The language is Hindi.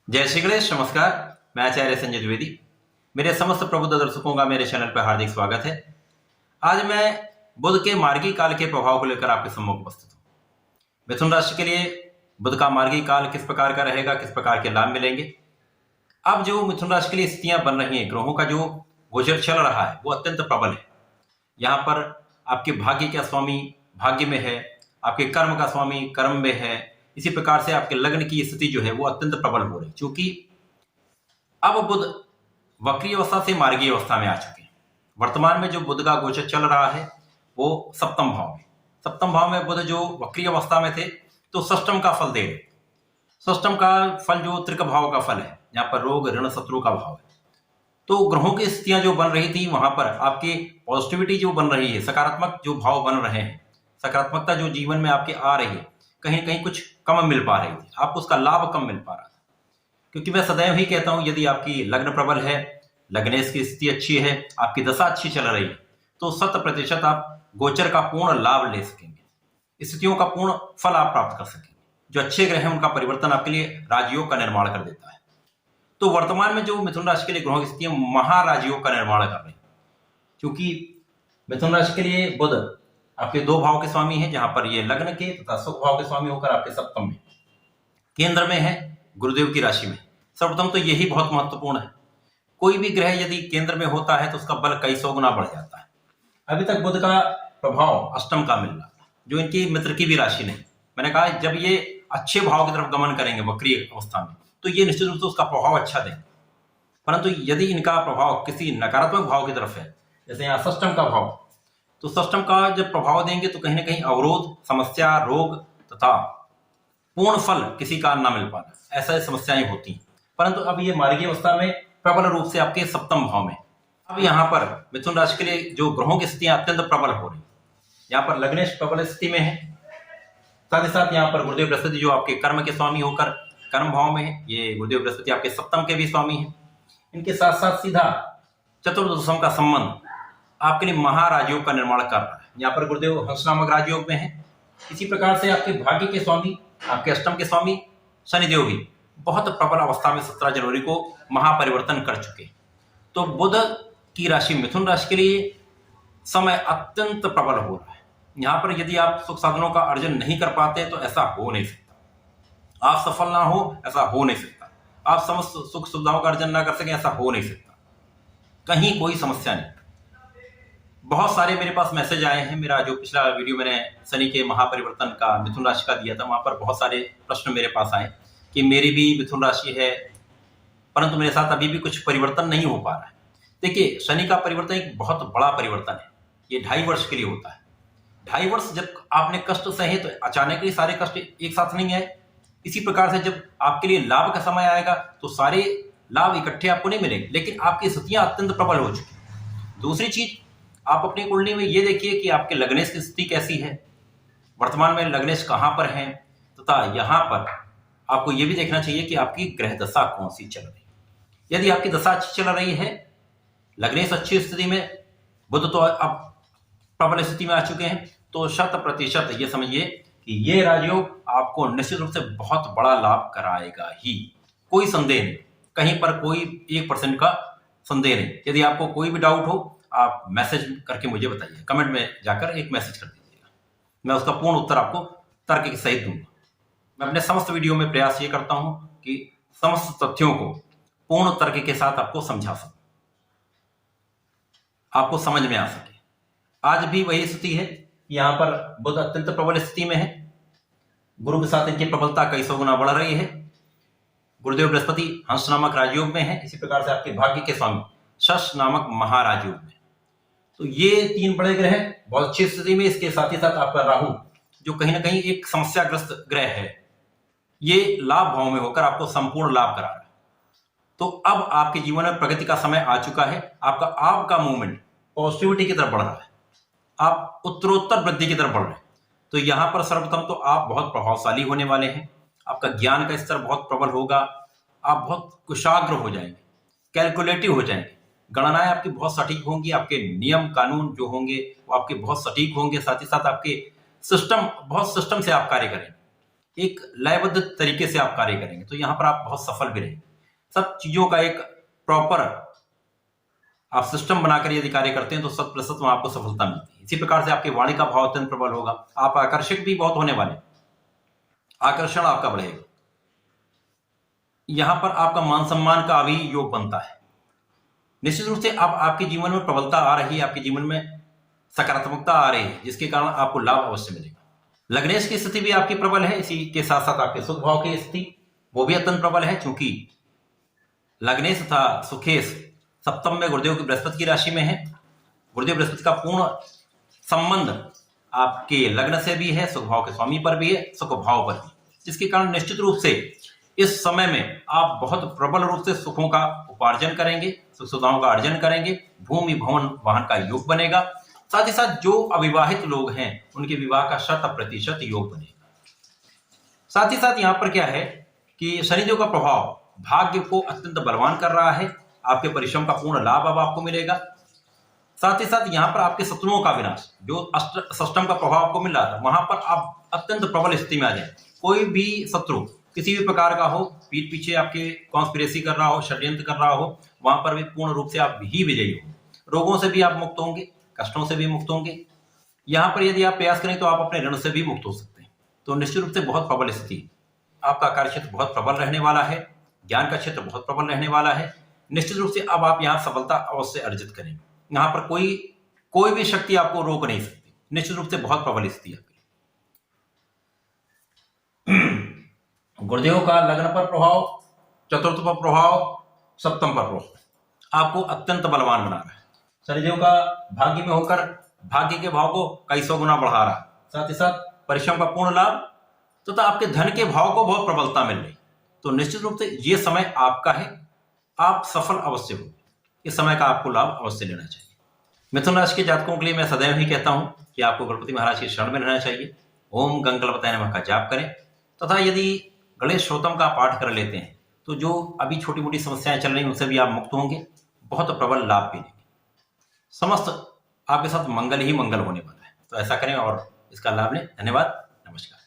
जय श्री गणेश। नमस्कार, मैं आचार्य संजय द्विवेदी। मेरे समस्त प्रबुद्ध दर्शकों का मेरे चैनल पर हार्दिक स्वागत है। आज मैं बुध के मार्गी काल के प्रभाव को लेकर आपके सम्मुख उपस्थित हूँ। मिथुन राशि के लिए बुध का मार्गी काल किस प्रकार का रहेगा, किस प्रकार के लाभ मिलेंगे। अब जो मिथुन राशि के लिए स्थितियां बन रही हैं, ग्रहों का जो गोचर चल रहा है वो अत्यंत प्रबल है। यहाँ पर आपके भाग्य का स्वामी भाग्य में है, आपके कर्म का स्वामी कर्म में है। इसी प्रकार से आपके लग्न की स्थिति जो है वो अत्यंत प्रबल हो रही, क्योंकि अब बुध वक्री अवस्था से मार्गी अवस्था में आ चुके हैं। वर्तमान में जो बुध का गोचर चल रहा है वो सप्तम भाव में बुध जो वक्री अवस्था में थे तो षष्टम का फल दे रहे। षष्टम का फल जो त्रिक भाव का फल है, यहाँ पर रोग ऋण शत्रु का भाव है। तो ग्रहों की स्थितियां जो बन रही थी वहां पर आपकी पॉजिटिविटी जो बन रही है, सकारात्मक जो भाव बन रहे हैं, सकारात्मकता जो जीवन में आपके आ रही है, कहीं कहीं कुछ कम मिल पा रही थी, आपको उसका लाभ कम मिल पा रहा था। क्योंकि मैं सदैव ही कहता हूं, यदि आपकी लग्न प्रबल है, लग्नेश की स्थिति अच्छी है, आपकी दशा अच्छी चल रही है, तो 100% आप गोचर का पूर्ण लाभ ले सकेंगे, स्थितियों का पूर्ण फल आप प्राप्त कर सकेंगे। जो अच्छे ग्रह हैं उनका परिवर्तन आपके लिए राजयोग का निर्माण कर देता है। तो वर्तमान में जो मिथुन राशि के लिए ग्रहों की स्थितियां महाराजयोग का निर्माण कर रही है, क्योंकि मिथुन राशि के लिए बुध आपके 2 भाव के स्वामी हैं, जहां पर ये लग्न के तथा सुख भाव के स्वामी होकर आपके सप्तम में केंद्र में है, गुरुदेव की राशि में। सर्वप्रथम तो यही बहुत महत्वपूर्ण है। कोई भी ग्रह यदि केंद्र में होता है तो उसका बल कई 100 गुना बढ़ जाता है। अभी तक बुध का प्रभाव अष्टम का मिल रहा था, जो इनकी मित्र की भी राशि नहीं। मैंने कहा जब ये अच्छे भाव की तरफ गमन करेंगे वक्री अवस्था में, तो ये निश्चित रूप से उसका प्रभाव अच्छा देंगे। परंतु यदि इनका प्रभाव किसी नकारात्मक भाव की तरफ है, जैसे यहाँ षष्टम का भाव, तो षष्टम का जब प्रभाव देंगे तो कहीं ना कहीं अवरोध, समस्या, रोग तथा पूर्ण फल किसी का ना मिल पाना, ऐसा समस्याएं होती हैं। परंतु अब ये मार्गी अवस्था में प्रबल रूप से आपके सप्तम भाव में, अब यहाँ पर मिथुन राशि के लिए जो ग्रहों की स्थितियां अत्यंत प्रबल हो रही, यहाँ पर लग्नेश प्रबल स्थिति में है, साथ ही साथ यहाँ पर गुरुदेव बृहस्पति जो आपके कर्म के स्वामी होकर कर्म भाव में है, ये गुरुदेव बृहस्पति आपके सप्तम के भी स्वामी हैं। इनके साथ साथ सीधा चतुर्दशम का संबंध आपके लिए महाराजयोग का निर्माण कर रहा है। यहाँ पर गुरुदेव हंस नामक राजयोग में है। इसी प्रकार से आपके भाग्य के स्वामी, आपके अष्टम के स्वामी शनिदेव भी बहुत प्रबल अवस्था में 17 जनवरी को महापरिवर्तन कर चुके। तो बुध की राशि मिथुन राशि के लिए समय अत्यंत प्रबल हो रहा है। यहाँ पर यदि आप सुख साधनों का अर्जन नहीं कर पाते तो ऐसा हो नहीं सकता, आप सफल ना हो ऐसा हो नहीं सकता, आप समस्त सुख सुविधाओं का अर्जन ना कर सकें ऐसा हो नहीं सकता, कहीं कोई समस्या नहीं। बहुत सारे मेरे पास मैसेज आए हैं। मेरा जो पिछला वीडियो मैंने शनि के महापरिवर्तन का मिथुन राशि का दिया था, वहां पर बहुत सारे प्रश्न मेरे पास आए कि मेरी भी मिथुन राशि है परंतु मेरे साथ अभी भी कुछ परिवर्तन नहीं हो पा रहा है। देखिए, शनि का परिवर्तन एक बहुत बड़ा परिवर्तन है। ये 2.5 वर्ष के लिए होता है। 2.5 वर्ष जब आपने कष्ट सहे तो अचानक ही सारे कष्ट एक साथ नहीं आए। इसी प्रकार से जब आपके लिए लाभ का समय आएगा तो सारे लाभ इकट्ठे आपको नहीं मिलेंगे, लेकिन आपकी स्थितियां अत्यंत प्रबल हो चुकी। दूसरी चीज, आप अपनी कुंडली में ये देखिए कि आपके लग्नेश की स्थिति कैसी है, वर्तमान में लग्नेश कहां पर है, तथा यहां पर आपको ये भी देखना चाहिए कि आपकी ग्रह दशा कौन सी चल रही है। यदि आपकी दशा अच्छी चल रही है, लग्नेश अच्छी स्थिति में, बुध तो अब प्रबल स्थिति में आ चुके हैं, तो 100% ये समझिए कि ये राजयोग आपको निश्चित रूप से बहुत बड़ा लाभ कराएगा ही, कोई संदेह नहीं, कहीं पर कोई 1% का संदेह नहीं। यदि आपको कोई भी डाउट हो आप मैसेज करके मुझे बताइए, कमेंट में जाकर एक मैसेज कर दीजिएगा, मैं उसका पूर्ण उत्तर आपको तर्क के सहित दूंगा। मैं अपने समस्त वीडियो में प्रयास ये करता हूं कि समस्त तथ्यों को पूर्ण तर्क के साथ आपको समझा सकूं, आपको समझ में आ सके। आज भी वही स्थिति है, यहाँ पर बुध अत्यंत प्रबल स्थिति में है, गुरु के साथ इनकी प्रबलता कई 100 गुना बढ़ रही है। गुरुदेव बृहस्पति हंस नामक राजयोग में है, इसी प्रकार से आपके भाग्य के स्वामी शश नामक महाराजयोग में। तो ये 3 बड़े ग्रह बहुत अच्छी स्थिति में। इसके साथ ही साथ आपका राहु जो कहीं ना कहीं एक समस्याग्रस्त ग्रह है, ये लाभ भाव में होकर आपको संपूर्ण लाभ करा रहा है। तो अब आपके जीवन में प्रगति का समय आ चुका है। आपका मूवमेंट पॉजिटिविटी की तरफ बढ़ रहा है, आप उत्तरोत्तर वृद्धि की तरफ बढ़ रहे हैं। तो यहाँ पर सर्वप्रथम तो आप बहुत प्रभावशाली होने वाले हैं, आपका ज्ञान का स्तर बहुत प्रबल होगा, आप बहुत कुशाग्र हो जाएंगे, कैलकुलेटिव हो जाएंगे, गणनाएं आपकी बहुत सटीक होंगी, आपके नियम कानून जो होंगे वो आपके बहुत सटीक होंगे, साथ ही साथ आपके सिस्टम बहुत सिस्टम से आप कार्य करेंगे। एक लयबद्ध तरीके से आप कार्य करेंगे तो यहाँ पर आप बहुत सफल भी रहेंगे। सब चीजों का एक प्रॉपर आप सिस्टम बनाकर यदि कार्य करते हैं तो 100% में आपको सफलता मिलती है। इसी प्रकार से आपकी वाणी का भाव अत्यंत प्रबल होगा, आप आकर्षक भी बहुत होने वाले, आकर्षण आपका बढ़ेगा। यहां पर आपका मान सम्मान का भी योग बनता है। निश्चित रूप से अब आपके जीवन में प्रबलता आ रही है, आपके जीवन में सकारात्मकता आ रही है, जिसके कारण आपको लाभ अवश्य मिलेगा। लग्नेश की स्थिति भी आपकी प्रबल है, इसी के साथ साथ आपके सुख भाव की स्थिति वो भी अत्यंत प्रबल है, क्योंकि लग्नेश तथा सुखेश सप्तम में गुरुदेव की बृहस्पति की राशि में है। गुरुदेव बृहस्पति का पूर्ण संबंध आपके लग्न से भी है, सुख भाव के स्वामी पर भी है, सुख भाव पर भी, जिसके कारण निश्चित रूप से इस समय में आप बहुत प्रबल रूप से सुखों का उपार्जन करेंगे, सुख सुविधाओं का अर्जन करेंगे, भूमि भवन वाहन का योग बनेगा। साथ ही साथ जो अविवाहित लोग हैं उनके विवाह का 100% योग बनेगा। साथ ही साथ यहाँ पर क्या है कि शनिदेव का प्रभाव भाग्य को अत्यंत बलवान कर रहा है, आपके परिश्रम का पूर्ण लाभ अब आपको मिलेगा। साथ ही साथ यहाँ पर आपके शत्रुओं का विनाश, जो षष्टम का प्रभाव आपको मिल रहा था, वहां पर आप अत्यंत प्रबल स्थिति में आ जाए। कोई भी शत्रु किसी भी प्रकार का हो, पीठ पीछे आपके कॉन्स्पिरेसी कर रहा हो, षड्यंत्र कर रहा हो, वहां पर भी पूर्ण रूप से आप ही विजयी हो। रोगों से भी आप मुक्त होंगे, कष्टों से भी मुक्त होंगे। यहाँ पर यदि आप प्रयास करें तो आप अपने ऋण से भी मुक्त हो सकते हैं। तो निश्चित रूप से बहुत प्रबल स्थिति, आपका कार्य क्षेत्र बहुत प्रबल रहने वाला है, ज्ञान का क्षेत्र बहुत प्रबल रहने वाला है। निश्चित रूप से अब आप यहाँ सफलता अवश्य अर्जित करेंगे। यहाँ पर कोई भी शक्ति आपको रोक नहीं सकती। निश्चित रूप से बहुत प्रबल स्थिति है। गुरुदेव का लग्न पर प्रभाव, चतुर्थ पर प्रभाव, सप्तम पर प्रभाव आपको अत्यंत बलवान बना रहा है। शनिदेव का भाग्य में होकर भाग्य के भाव को कई सौ गुना बढ़ा रहा है। साथ ही साथ परिश्रम का पूर्ण लाभ तथा आपके धन के भाव को बहुत प्रबलता मिल रही। तो निश्चित रूप से ये समय आपका है, आप सफल अवश्य हो। इस समय का आपको लाभ अवश्य लेना चाहिए। मिथुन राशि के जातकों के लिए मैं सदैव ही कहता हूं कि आपको गणपति महाराज के शरण में रहना चाहिए। ओम गंगणपतये नमः का जाप करें तथा यदि गणेश स्तोत्रम का पाठ कर लेते हैं तो जो अभी छोटी मोटी समस्याएं चल रही हैं उनसे भी आप मुक्त होंगे, बहुत प्रबल लाभ भी लेंगे। समस्त आपके साथ मंगल ही मंगल होने वाला है। तो ऐसा करें और इसका लाभ लें। धन्यवाद, नमस्कार।